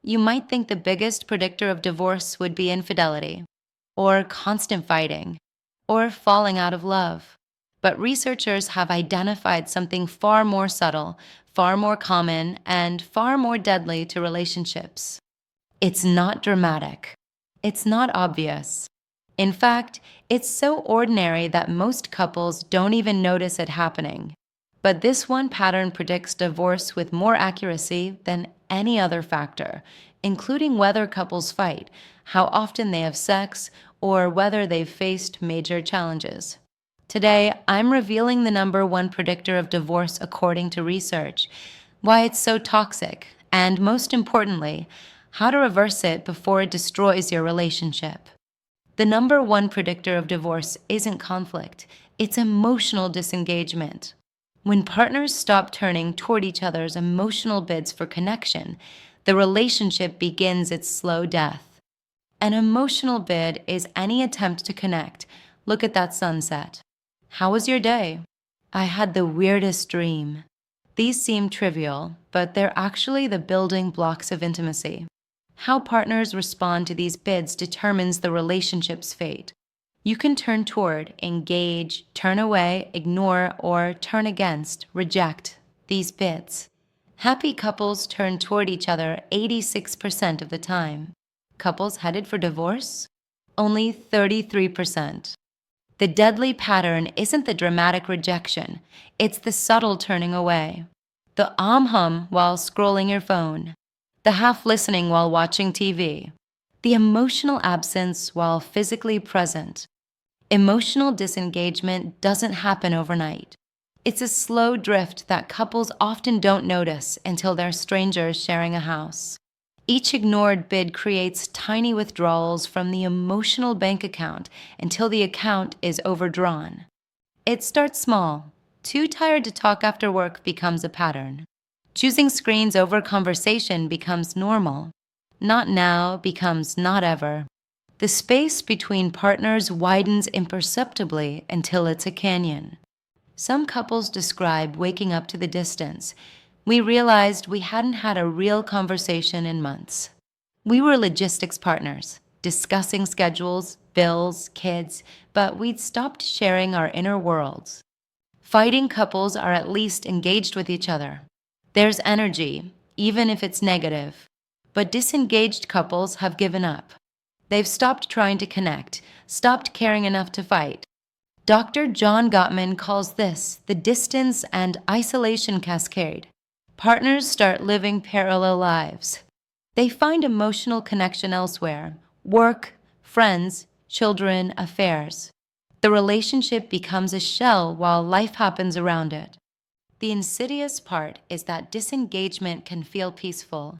You might think the biggest predictor of divorce would be infidelity, or constant fighting, or falling out of love. But researchers have identified something far more subtle, far more common, and far more deadly to relationships. It's not dramatic. It's not obvious. In fact, it's so ordinary that most couples don't even notice it happening. But this one pattern predicts divorce with more accuracy than any other factor, including whether couples fight, how often they have sex, or whether they've faced major challenges. Today, I'm revealing the number one predictor of divorce according to research, why it's so toxic, and most importantly, how to reverse it before it destroys your relationship. The number one predictor of divorce isn't conflict, it's emotional disengagement. When partners stop turning toward each other's emotional bids for connection, the relationship begins its slow death. An emotional bid is any attempt to connect. Look at that sunset. How was your day? I had the weirdest dream. These seem trivial, but they're actually the building blocks of intimacy. How partners respond to these bids determines the relationship's fate. You can turn toward, engage, turn away, ignore, or turn against, reject these bids. Happy couples turn toward each other 86% of the time. Couples headed for divorce? Only 33%. The deadly pattern isn't the dramatic rejection, it's the subtle turning away. The hum while scrolling your phone. The half listening while watching TV. The emotional absence while physically present. Emotional disengagement doesn't happen overnight. It's a slow drift that couples often don't notice until they're strangers sharing a house. Each ignored bid creates tiny withdrawals from the emotional bank account until the account is overdrawn. It starts small. Too tired to talk after work becomes a pattern. Choosing screens over conversation becomes normal. Not now becomes not ever. The space between partners widens imperceptibly until it's a canyon. Some couples describe waking up to the distance. We realized we hadn't had a real conversation in months. We were logistics partners, discussing schedules, bills, kids, but we'd stopped sharing our inner worlds. Fighting couples are at least engaged with each other. There's energy, even if it's negative. But disengaged couples have given up. They've stopped trying to connect, stopped caring enough to fight. Dr. John Gottman calls this the distance and isolation cascade. Partners start living parallel lives. They find emotional connection elsewhere: work, friends, children, affairs. The relationship becomes a shell while life happens around it. The insidious part is that disengagement can feel peaceful.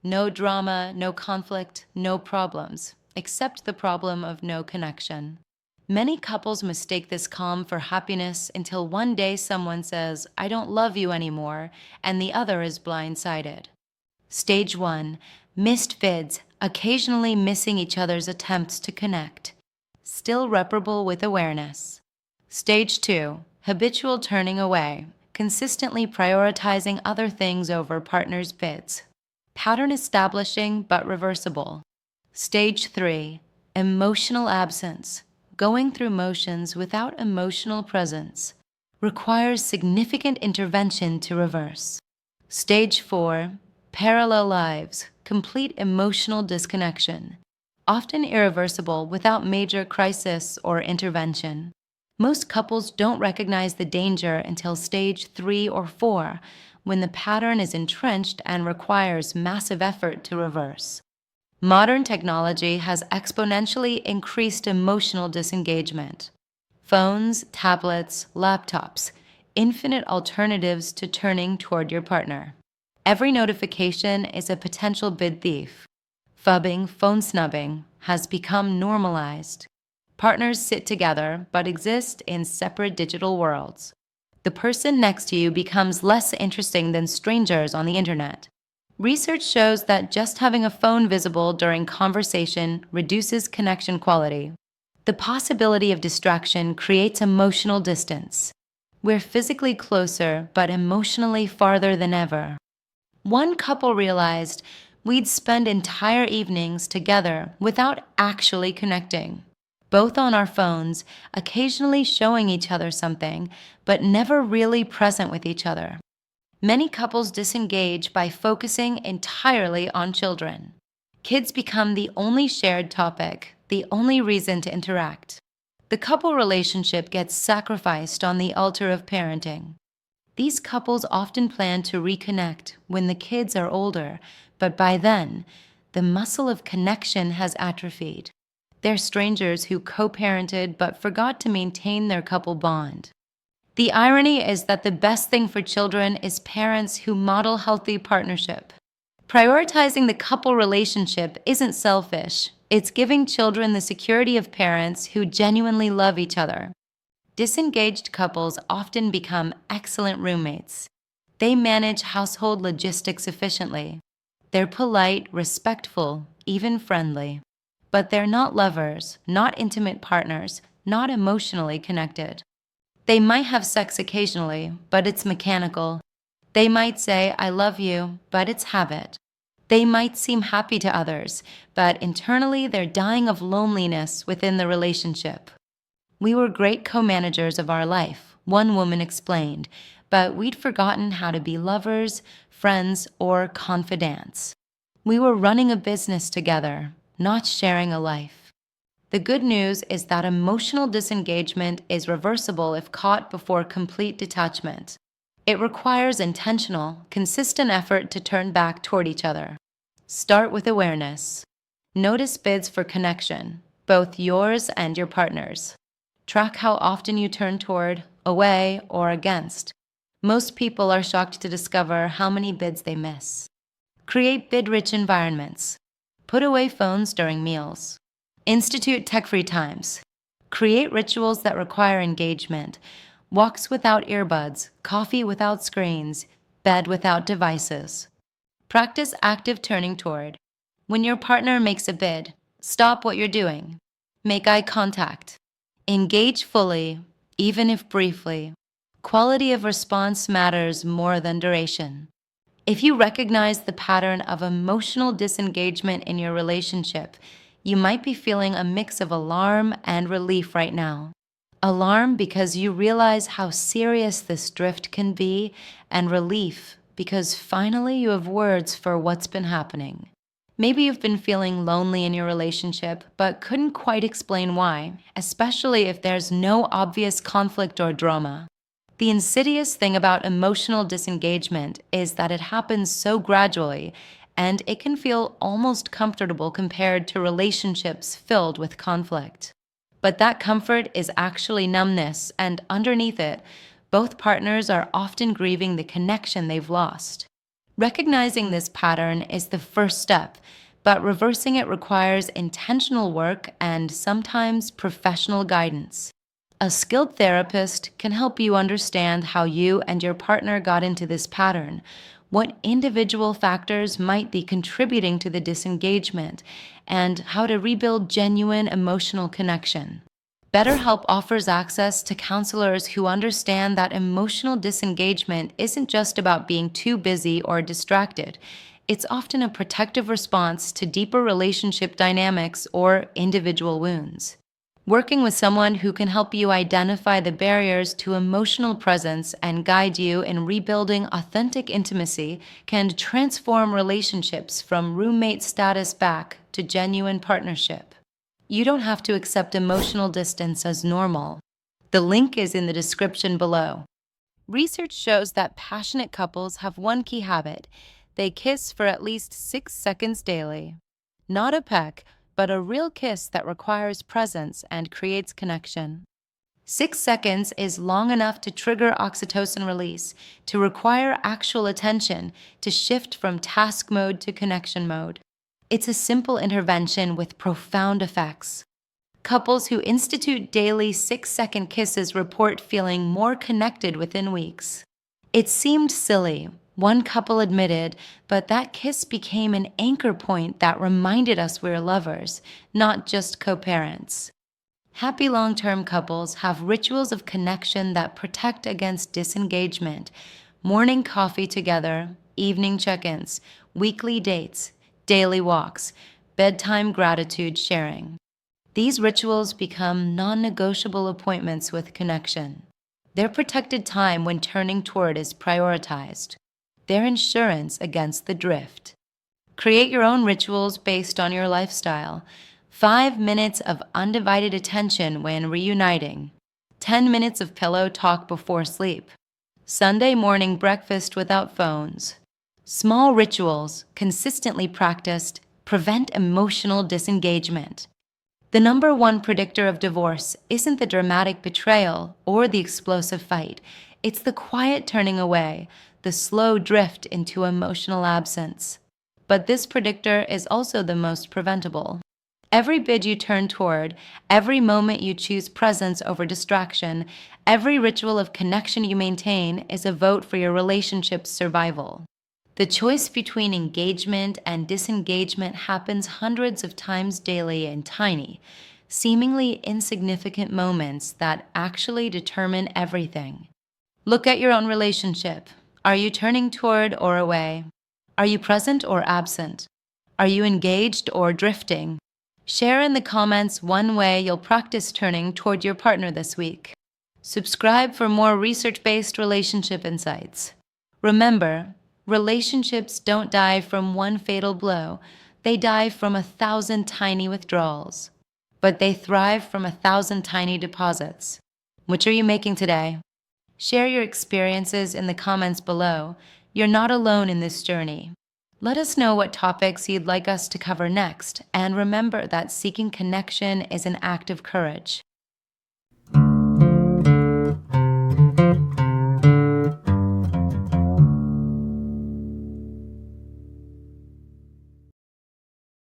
No drama, no conflict, no problems, except the problem of no connection. Many couples mistake this calm for happiness until one day someone says, "I don't love you anymore," and the other is blindsided. Stage 1, missed bids, occasionally missing each other's attempts to connect. Still reparable with awareness. Stage 2, habitual turning away, consistently prioritizing other things over partner's bids. Pattern establishing but reversible. Stage 3, emotional absence, going through motions without emotional presence, requires significant intervention to reverse. Stage 4, parallel lives, complete emotional disconnection, often irreversible without major crisis or intervention. Most couples don't recognize the danger until stage 3 or 4, when the pattern is entrenched and requires massive effort to reverse. Modern technology has exponentially increased emotional disengagement. Phones, tablets, laptops, infinite alternatives to turning toward your partner. Every notification is a potential bid thief. Phubbing, phone snubbing, has become normalized. Partners sit together but exist in separate digital worlds. The person next to you becomes less interesting than strangers on the internet. Research shows that just having a phone visible during conversation reduces connection quality. The possibility of distraction creates emotional distance. We're physically closer, but emotionally farther than ever. One couple realized We'd spend entire evenings together without actually connecting, both on our phones, occasionally showing each other something, but never really present with each other. Many couples disengage by focusing entirely on children. Kids become the only shared topic, the only reason to interact. The couple relationship gets sacrificed on the altar of parenting. These couples often plan to reconnect when the kids are older, but by then, the muscle of connection has atrophied. They're strangers who co-parented but forgot to maintain their couple bond. The irony is that the best thing for children is parents who model healthy partnership. Prioritizing the couple relationship isn't selfish. It's giving children the security of parents who genuinely love each other. Disengaged couples often become excellent roommates. They manage household logistics efficiently. They're polite, respectful, even friendly. But they're not lovers, not intimate partners, not emotionally connected. They might have sex occasionally, but it's mechanical. They might say, "I love you," but it's habit. They might seem happy to others, but internally they're dying of loneliness within the relationship. "We were great co-managers of our life," one woman explained, "but we'd forgotten how to be lovers, friends, or confidants. We were running a business together, not sharing a life." The good news is that emotional disengagement is reversible if caught before complete detachment. It requires intentional, consistent effort to turn back toward each other. Start with awareness. Notice bids for connection, both yours and your partner's. Track how often you turn toward, away, or against. Most people are shocked to discover how many bids they miss. Create bid-rich environments. Put away phones during meals. Institute tech-free times. Create rituals that require engagement. Walks without earbuds, coffee without screens, bed without devices. Practice active turning toward. When your partner makes a bid, stop what you're doing. Make eye contact. Engage fully, even if briefly. Quality of response matters more than duration. If you recognize the pattern of emotional disengagement in your relationship, you might be feeling a mix of alarm and relief right now. Alarm because you realize how serious this drift can be, and relief because finally you have words for what's been happening. Maybe you've been feeling lonely in your relationship, but couldn't quite explain why, especially if there's no obvious conflict or drama. The insidious thing about emotional disengagement is that it happens so gradually, and it can feel almost comfortable compared to relationships filled with conflict. But that comfort is actually numbness, and underneath it, both partners are often grieving the connection they've lost. Recognizing this pattern is the first step, but reversing it requires intentional work and sometimes professional guidance. A skilled therapist can help you understand how you and your partner got into this pattern, what individual factors might be contributing to the disengagement, and how to rebuild genuine emotional connection. Betterhelp offers access to counselors who understand that emotional disengagement isn't just about being too busy or distracted. It's often a protective response to deeper relationship dynamics or individual wounds. Working with someone who can help you identify the barriers to emotional presence and guide you in rebuilding authentic intimacy can transform relationships from roommate status back to genuine partnership. You don't have to accept emotional distance as normal. The link is in the description below. Research shows that passionate couples have one key habit. They kiss for at least 6 seconds daily. Not a peck, but a real kiss that requires presence and creates connection. 6 seconds is long enough to trigger oxytocin release, to require actual attention, to shift from task mode to connection mode. It's a simple intervention with profound effects. Couples who institute daily 6-second kisses report feeling more connected within weeks. It seemed silly, one couple admitted, but that kiss became an anchor point that reminded us we're lovers, not just co-parents. Happy long-term couples have rituals of connection that protect against disengagement. Morning coffee together, evening check-ins, weekly dates. daily walks, bedtime gratitude sharing. These rituals become non negotiable appointments with connection. They're protected time when turning toward is prioritized. They're insurance against the drift. Create your own rituals based on your lifestyle. 5 minutes of undivided attention when reuniting. 10 minutes of pillow talk before sleep. Sunday morning breakfast without phones. Small rituals, consistently practiced, prevent emotional disengagement. The number one predictor of divorce isn't the dramatic betrayal or the explosive fight. It's the quiet turning away, the slow drift into emotional absence. But this predictor is also the most preventable. Every bid you turn toward, every moment you choose presence over distraction, every ritual of connection you maintain is a vote for your relationship's survival. The choice between engagement and disengagement happens hundreds of times daily in tiny, seemingly insignificant moments that actually determine everything. Look at your own relationship. Are you turning toward or away? Are you present or absent? Are you engaged or drifting? Share in the comments one way you'll practice turning toward your partner this week. Subscribe for more research-based relationship insights. Remember, relationships don't die from one fatal blow. They die from 1,000 tiny withdrawals. But they thrive from 1,000 tiny deposits. Which are you making today? Share your experiences in the comments below. You're not alone in this journey. Let us know what topics you'd like us to cover next, and remember that seeking connection is an act of courage.